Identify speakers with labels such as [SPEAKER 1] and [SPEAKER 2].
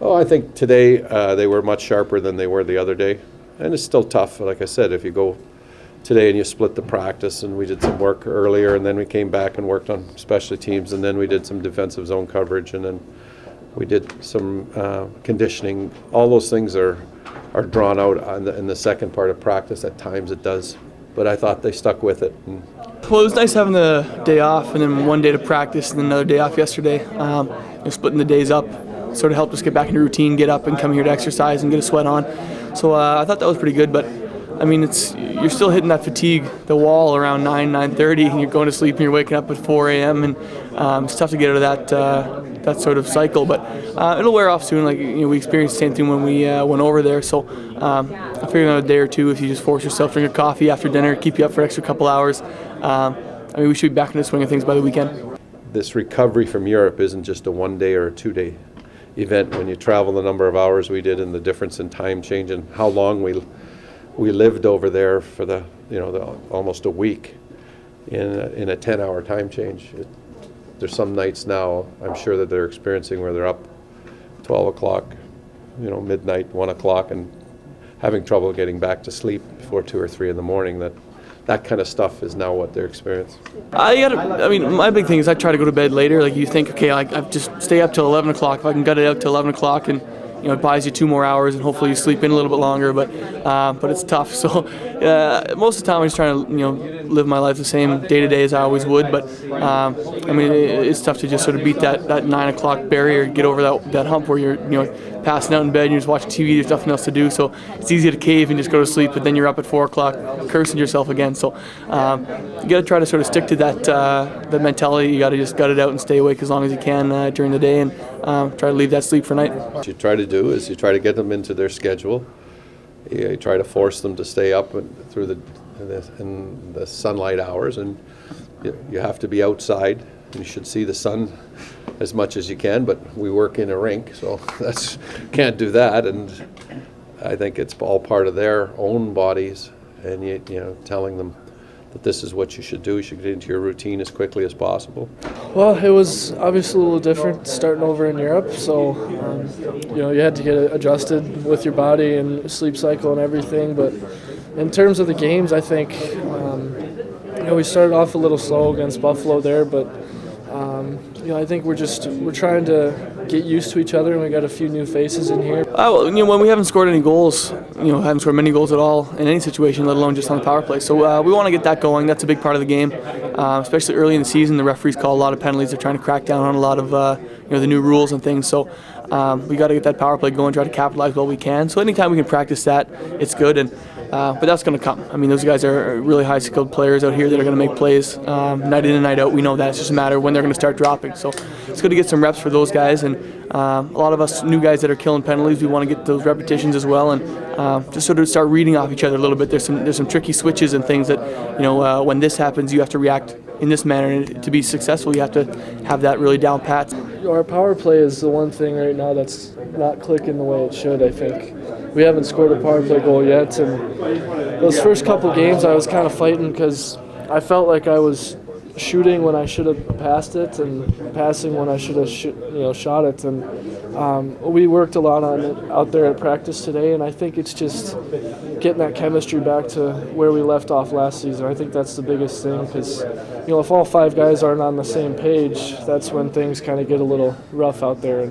[SPEAKER 1] Oh, I think today they were much sharper than they were the other day. And it's still tough. Like I said, if you go today and you split the practice, and we did some work earlier, and then we came back and worked on special teams, and then we did some defensive zone coverage, and then we did some conditioning. All those things are drawn out in the second part of practice. At times it does. But I thought they stuck with it.
[SPEAKER 2] Well, it was nice having the day off and then one day to practice and then another day off yesterday. Splitting the days up sort of helped us get back into routine, get up and come here to exercise and get a sweat on. So I thought that was pretty good, but I mean, you're still hitting that fatigue, the wall around 9:30, and you're going to sleep and you're waking up at 4 a.m. and it's tough to get out of that sort of cycle. But it'll wear off soon. Like we experienced the same thing when we went over there. So I figured another day or two, if you just force yourself, drink a coffee after dinner, keep you up for an extra couple hours. I mean, we should be back in the swing of things by the weekend.
[SPEAKER 1] This recovery from Europe isn't just a 1 day or a 2 day event. When you travel the number of hours we did and the difference in time change and how long we lived over there for the almost a week in a 10-hour time change. There's some nights now I'm sure that they're experiencing where they're up 12 o'clock, midnight, 1 o'clock, and having trouble getting back to sleep before 2 or 3 in the morning. That kind of stuff is now what they're experiencing.
[SPEAKER 2] My big thing is I try to go to bed later. Like you think, okay, I just stay up till 11 o'clock. If I can gut it out till 11 o'clock, and it buys you 2 more hours, and hopefully you sleep in a little bit longer. But it's tough. So most of the time I'm just trying to live my life the same day to day as I always would. But it's tough to just sort of beat that 9 o'clock barrier, get over that hump where you're passing out in bed and you're just watching TV. There's nothing else to do. So it's easy to cave and just go to sleep. But then you're up at 4 o'clock cursing yourself again. So you got to try to sort of stick to that mentality. You got to just gut it out and stay awake as long as you can during the day and try to leave that sleep for night.
[SPEAKER 1] What you try to do is you try to get them into their schedule. You try to force them to stay up through in the sunlight hours, and you have to be outside. You should see the sun as much as you can, but we work in a rink, so can't do that. And I think it's all part of their own bodies, and telling them that this is what you should do. You should get into your routine as quickly as possible.
[SPEAKER 3] Well, it was obviously a little different starting over in Europe, so you had to get adjusted with your body and sleep cycle and everything. But in terms of the games, I think we started off a little slow against Buffalo there, but I think we're trying to get used to each other, and we got a few new faces in here.
[SPEAKER 2] When we haven't scored any goals, haven't scored many goals at all in any situation, let alone just on the power play. So we want to get that going. That's a big part of the game, especially early in the season. The referees call a lot of penalties. They're trying to crack down on a lot of the new rules and things. So we got to get that power play going, try to capitalize while we can. So anytime we can practice that, it's good. But that's going to come. I mean, those guys are really high-skilled players out here that are going to make plays night in and night out. We know that. It's just a matter of when they're going to start dropping. So it's good to get some reps for those guys. And a lot of us new guys that are killing penalties, we want to get those repetitions as well, and just sort of start reading off each other a little bit. There's some tricky switches and things that when this happens, you have to react in this manner. And to be successful, you have to have that really down pat.
[SPEAKER 3] Our power play is the one thing right now that's not clicking the way it should, I think. We haven't scored a power play goal yet, and those first couple games I was kind of fighting because I felt like I was shooting when I should have passed it and passing when I should have shot it. And we worked a lot on it out there at practice today, and I think it's just getting that chemistry back to where we left off last season. I think that's the biggest thing because if all 5 guys aren't on the same page, that's when things kind of get a little rough out there.